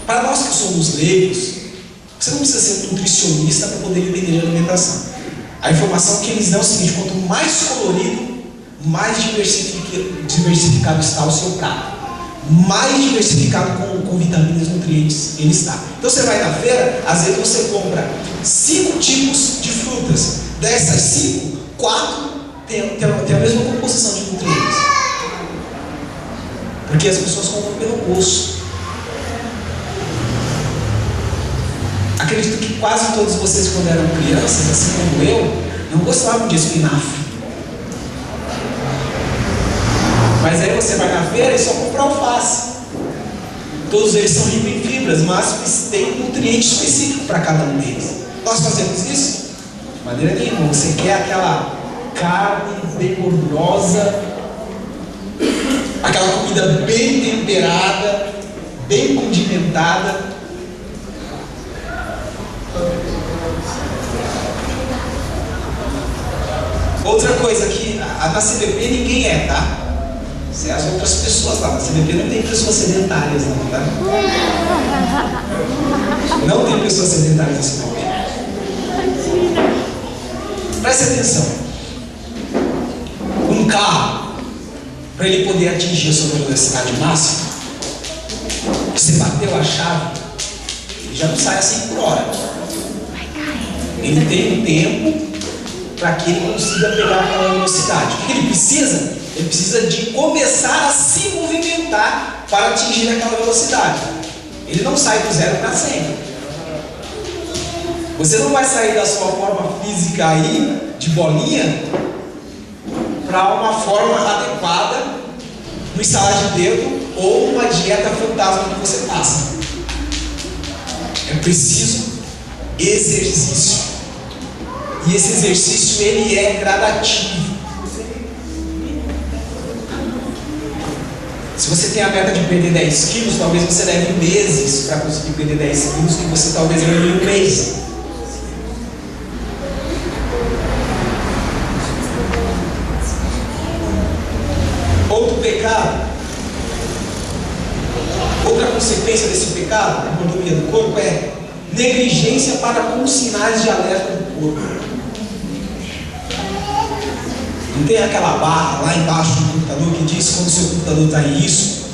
Para nós que somos leigos, você não precisa ser um nutricionista para poder entender de alimentação. A informação que eles dão é o seguinte: quanto mais colorido, mais diversificado está o seu prato. Mais diversificado com vitaminas e nutrientes ele está. Então você vai na feira, às vezes você compra 5 tipos de frutas. Dessas 5, 4 tem a mesma composição de nutrientes. Porque as pessoas compram pelo gosto. Acredito que quase todos vocês, quando eram crianças, assim como eu, não gostavam de espinafre. Mas aí você vai na feira e só compra alface. Todos eles são ricos em fibras, mas tem um nutriente específico para cada um deles. Nós fazemos isso? De maneira nenhuma. Você quer aquela carne bem gordurosa, aquela comida bem temperada, bem condimentada. Outra coisa que na CBP ninguém é, tá? Se as outras pessoas lá na CBP não tem pessoas sedentárias, não, tá? Não tem pessoas sedentárias na CBP. Preste atenção. Um carro, para ele poder atingir a sua velocidade máxima, você bateu a chave, ele já não sai a 100 por hora. Ele tem um tempo para que ele consiga pegar aquela velocidade. O que ele precisa? Ele precisa de começar a se movimentar para atingir aquela velocidade. Ele não sai do 0 para 100. Você não vai sair da sua forma física aí, de bolinha, para uma forma adequada, no estalar de dedo, ou uma dieta fantasma que você passa. É preciso exercício. E esse exercício, ele é gradativo. Se você tem a meta de perder 10 quilos, talvez você leve meses para conseguir perder 10 quilos, e você talvez leve um mês. Outro pecado, outra consequência desse pecado, a mordomia do corpo, é negligência para com os sinais de alerta do corpo. Não tem aquela barra lá embaixo do computador que diz quando o seu computador está em isso?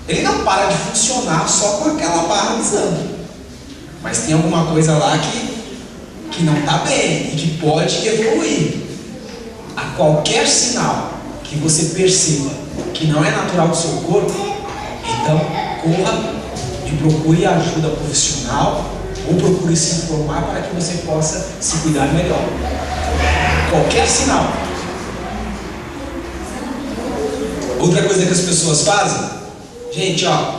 Ele não para de funcionar só com aquela barra avisando. Mas tem alguma coisa lá que não está bem e que pode evoluir. A qualquer sinal que você perceba que não é natural do seu corpo, então corra e procure ajuda profissional ou procure se informar para que você possa se cuidar melhor. Qualquer sinal. Outra coisa que as pessoas fazem, gente, ó,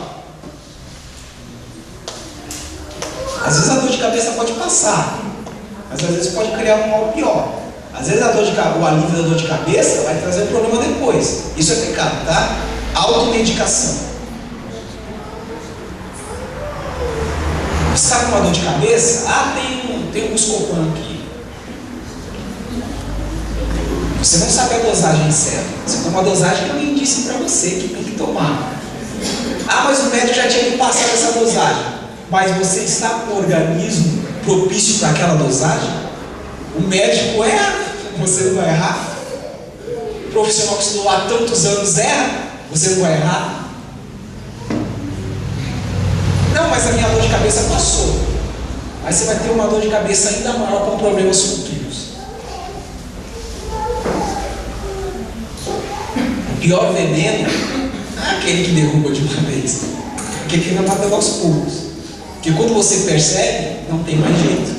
às vezes a dor de cabeça pode passar, mas às vezes pode criar um mal pior. Às vezes o alívio da dor de cabeça vai trazer um problema depois. Isso é pecado, tá? Automedicação. Você está com uma dor de cabeça? Ah, tem um Buscopan aqui. Você não sabe a dosagem certa. Você toma uma dosagem que alguém disse para você que tem que tomar. Ah, mas o médico já tinha me passado essa dosagem. Mas você está com o organismo propício para aquela dosagem? O médico erra, você não vai errar. O profissional que estudou há tantos anos erra, você não vai errar. Não, mas a minha dor de cabeça passou. Aí você vai ter uma dor de cabeça ainda maior com problemas futuros. O pior veneno é aquele que derruba de uma vez, porque aquele vai matando aos poucos. Porque quando você percebe, não tem mais jeito.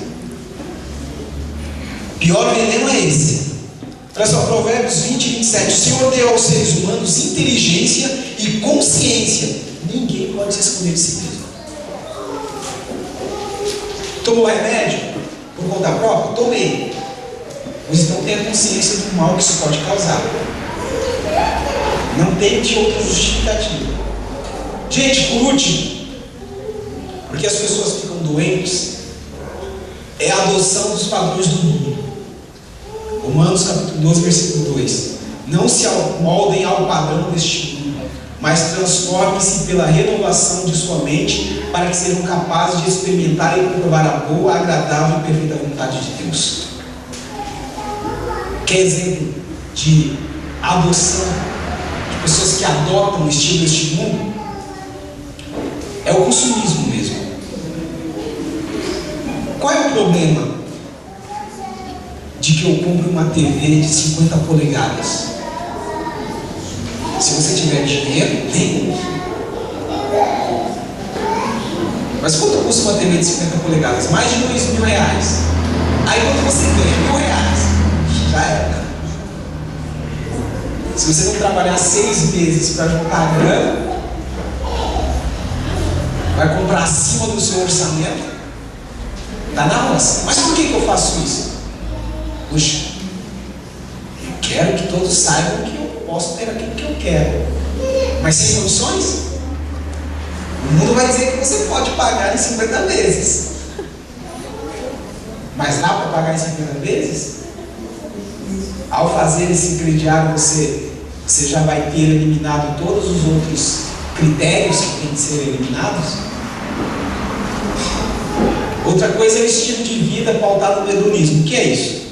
O pior veneno é esse. Olha só, Provérbios 20, 27. O Senhor deu aos seres humanos inteligência e consciência. Ninguém pode se esconder de si mesmo. Tomou remédio por conta própria? Tomei. Mas não tenha consciência do mal que isso pode causar. Não tente outra justificativa. Gente, por último, porque as pessoas ficam doentes, é a adoção dos padrões do mundo. Romanos capítulo 12, versículo 2. Não se moldem ao padrão deste mundo, mas transformem-se pela renovação de sua mente, para que sejam capazes de experimentar e comprovar a boa, agradável e perfeita vontade de Deus. Que exemplo de adoção, de pessoas que adotam o estilo deste mundo, é o consumismo mesmo. Qual é o problema de que eu compre uma TV de 50 polegadas? Se você tiver dinheiro, tem. Mas quanto custa uma TV de 50 polegadas? Mais de R$2.000. Aí quando você ganha R$1.000, já era. Se você não trabalhar 6 meses para juntar a grana, vai comprar acima do seu orçamento, está na roça. Mas por que eu faço isso? Puxa, eu quero que todos saibam que eu posso ter aquilo que eu quero, mas sem condições. O mundo vai dizer que você pode pagar em 50 vezes, mas dá para pagar em 50 vezes? Ao fazer esse crediário, você já vai ter eliminado todos os outros critérios que têm que ser eliminados. Outra coisa é o estilo de vida pautado no hedonismo. O que é isso?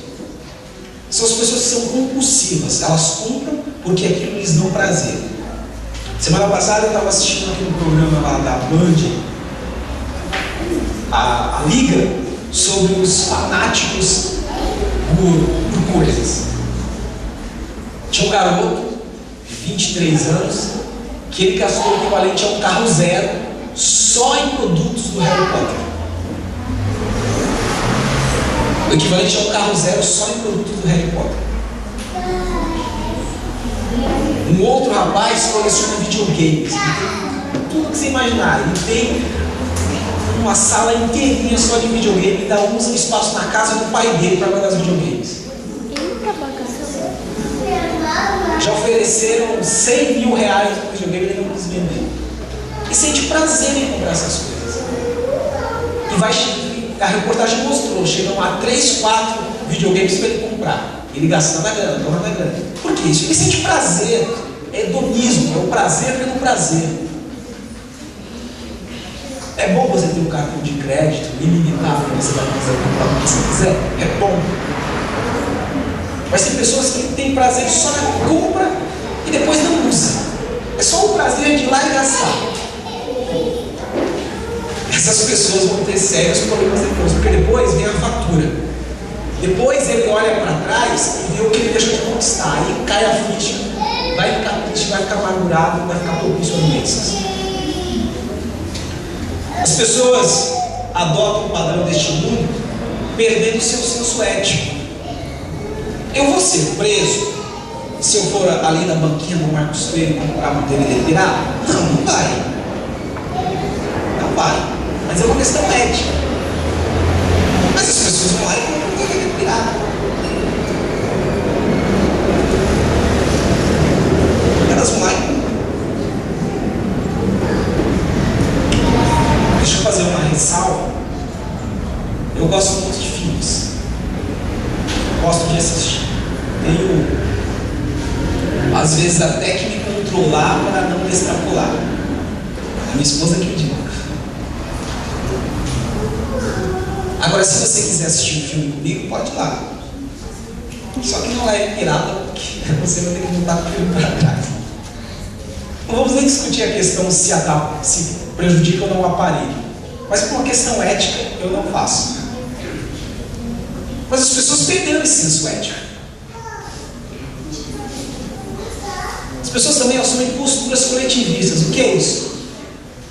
São as pessoas que são compulsivas. Elas compram porque aquilo lhes dá prazer. Semana passada eu estava assistindo aquele programa lá da Band, a Liga, sobre os fanáticos por coisas. Tinha um garoto de 23 anos que ele gastou o equivalente a um carro zero só em produtos do Harry Potter. O equivalente a um carro zero só em produtos do Harry Potter. Um outro rapaz coleciona videogames. Tudo que você imaginar. Ele tem uma sala inteirinha só de videogame. Ainda usa o espaço na casa do pai dele para guardar os videogames. Já ofereceram R$100.000 no videogame e ele não quis vender. E sente prazer em comprar essas coisas. E a reportagem mostrou, chegam a 3, 4 videogames para ele comprar. Ele gastando a grana, tornando a grana. Por que isso? Ele sente prazer. É hedonismo, é o prazer pelo prazer. É bom você ter um cartão de crédito ilimitável que você vai fazer comprar o que você quiser. É bom. Mas tem pessoas que têm prazer só na compra e depois não usam. É só o prazer de ir lá e gastar. Essas pessoas vão ter sérios problemas depois, porque depois vem a fatura. Depois ele olha para trás e vê o que ele deixou de conquistar. Aí cai a ficha, vai ficar triste, vai ficar amargurado, vai ficar propício a doenças. As pessoas adotam o padrão deste mundo perdendo o seu senso ético. Eu vou ser preso se eu for ali na banquinha do Marcos Freire comprar um DVD pirata? Não vai. Não vai. Mas é uma questão ética. Mas as pessoas vão lá e compram um DVD pirata. Elas vão lá e compram. Deixa eu fazer uma ressalva. Eu gosto muito de filmes. Gosto de assistir. Tenho, às vezes, até que me controlar para não extrapolar. A minha esposa acredita. Agora, se você quiser assistir um filme comigo, pode ir lá. Só que não é pirata, porque você vai ter que voltar com o filme para trás. Não vamos nem discutir a questão se prejudica ou não o aparelho. Mas por uma questão ética, eu não faço. Mas as pessoas perderam esse senso ético. As pessoas também assumem posturas coletivistas. O que é isso?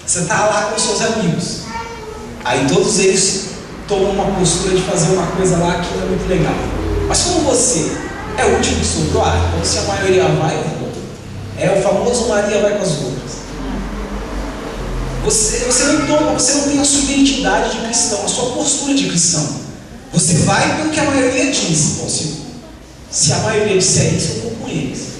Você está lá com seus amigos. Aí todos eles tomam uma postura de fazer uma coisa lá que não é muito legal. Mas como você é o último que sobrou, então se a maioria vai, eu vou. É o famoso Maria vai com as outras. Você não tem a sua identidade de cristão, a sua postura de cristão. Você vai pelo que a maioria diz. Bom, se a maioria disser isso, eu vou com eles.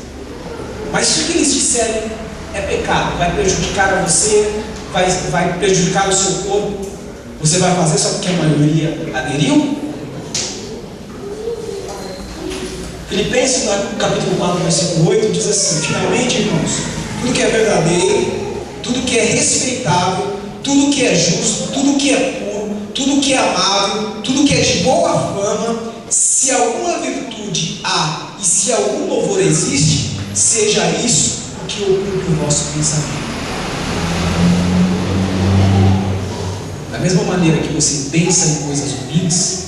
Mas se o que eles disserem é pecado, vai prejudicar a você, vai prejudicar o seu corpo, você vai fazer só porque a maioria aderiu? Filipenses, no capítulo 4, versículo 8, diz assim: finalmente, irmãos, tudo que é verdadeiro, tudo que é respeitável, tudo que é justo, tudo que é puro, tudo que é amável, tudo que é de boa fama, se alguma virtude há e se algum louvor existe, seja isso o que ocupe o vosso pensamento. Da mesma maneira que você pensa em coisas ruins,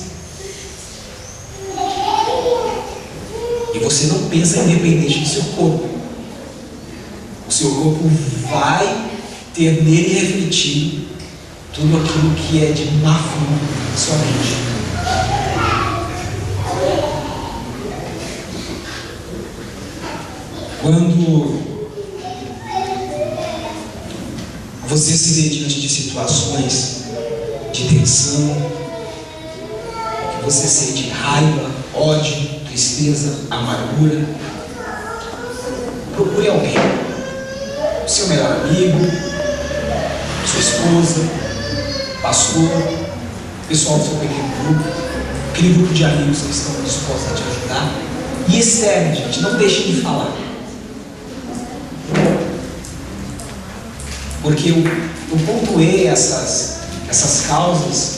e você não pensa independente do seu corpo, o seu corpo vai ter nele refletido tudo aquilo que é de má fama na sua mente. Quando você se vê diante de situações de tensão, que você sente raiva, ódio, tristeza, amargura, procure alguém, o seu melhor amigo, sua esposa, pastor, pessoal do seu pequeno grupo, aquele grupo de amigos que estão dispostos a te ajudar, e externo, gente, não deixem de falar. Porque eu pontuei essas causas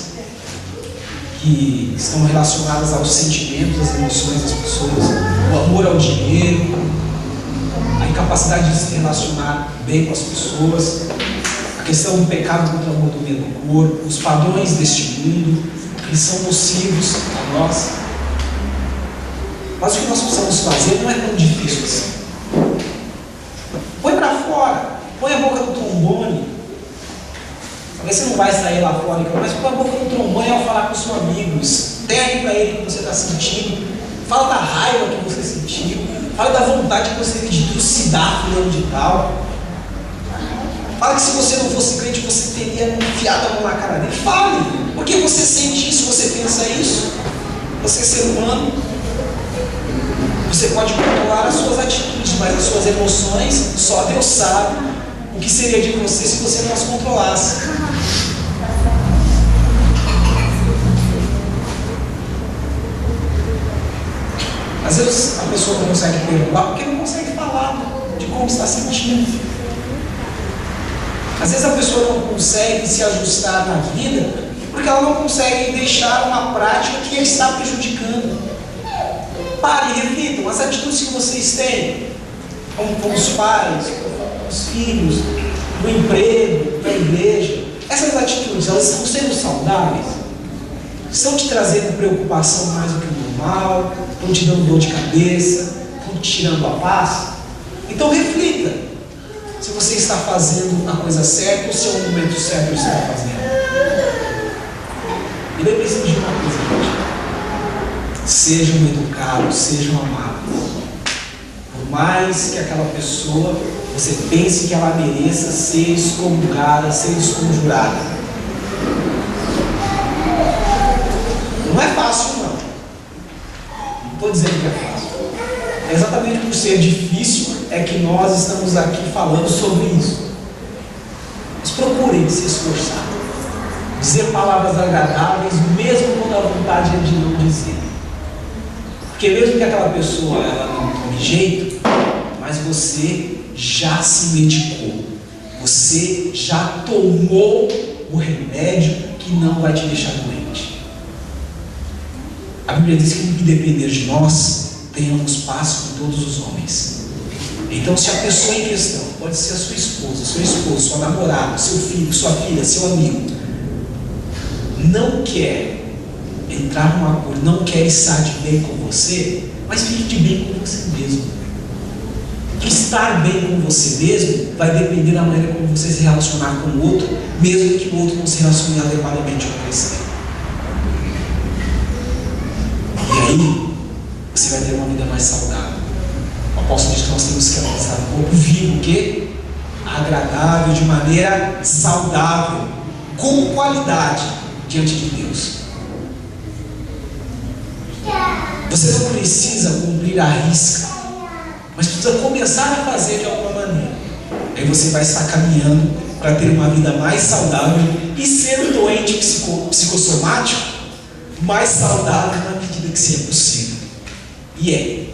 que estão relacionadas aos sentimentos, às emoções das pessoas, o amor ao dinheiro, a incapacidade de se relacionar bem com as pessoas, a questão do pecado contra a monotonia do corpo, os padrões deste mundo, que são nocivos a nós. Mas o que nós precisamos fazer não é tão difícil assim. Põe para fora. Põe a boca no trombone. Talvez você não vai sair lá fora, mas põe a boca no trombone ao falar com o seu amigo. Externe para ele o que você está sentindo. Fala da raiva que você sentiu. Fala da vontade que você teve de trucidar fulano de tal. Fala que se você não fosse crente, você teria enfiado a mão na cara dele. Fale. Porque você sente isso, você pensa isso. Você é ser humano. Você pode controlar as suas atitudes, mas as suas emoções, só Deus sabe o que seria de você se você não as controlasse. Às vezes a pessoa não consegue perdoar porque não consegue falar de como está sentindo. Às vezes a pessoa não consegue se ajustar na vida porque ela não consegue deixar uma prática que a está prejudicando. Pare e reflitam as atitudes que vocês têm, como os pais, os filhos, no emprego, na igreja. Essas atitudes, elas estão sendo saudáveis? Estão te trazendo preocupação mais do que o normal? Estão te dando dor de cabeça? Estão te tirando a paz? Então reflita se você está fazendo a coisa certa ou se é o momento certo de estar fazendo. E lembre-se de uma coisa, gente. Sejam educados, sejam amados. por mais que aquela pessoa, você pense que ela mereça ser excomungada, ser esconjurada. Não é fácil, não. Não estou dizendo que é fácil. É exatamente por ser difícil é que nós estamos aqui falando sobre isso. Mas procurem se esforçar. Dizer palavras agradáveis, mesmo quando a vontade é de não dizer. Porque mesmo que aquela pessoa ela não tome jeito, mas você já se medicou. Você já tomou o remédio que não vai te deixar doente. A Bíblia diz que no que depender de nós, tenhamos paz com todos os homens. Então, se a pessoa em questão, pode ser a sua esposa, seu esposo, sua namorada, seu filho, sua filha, seu amigo, não quer entrar num acordo, não quer estar de bem com você, mas fique de bem com você mesmo. Estar bem com você mesmo vai depender da maneira como você se relacionar com o outro, mesmo que o outro não se relacione adequadamente com você. E aí, você vai ter uma vida mais saudável. O apóstolo diz que nós temos que alcançar um corpo vivo, o quê? Agradável, de maneira saudável, com qualidade diante de Deus. Você não precisa cumprir a risca, mas precisa começar a fazer de alguma maneira. Aí você vai estar caminhando para ter uma vida mais saudável e ser um doente psicossomático mais saudável na medida que seja possível. E é.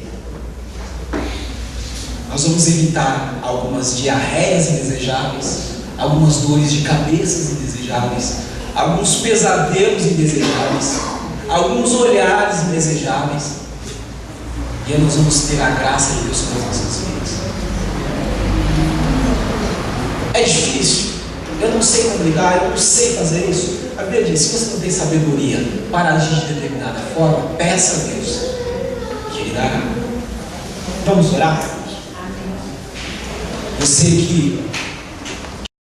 Nós vamos evitar algumas diarreias indesejáveis, algumas dores de cabeças indesejáveis, alguns pesadelos indesejáveis, alguns olhares indesejáveis. E aí nós vamos ter a graça de Deus sobre as nossas vidas. É difícil. Eu não sei como lidar, eu não sei fazer isso. A Bíblia diz, se você não tem sabedoria para agir de determinada forma, peça a Deus que Ele dará. Vamos orar? Você que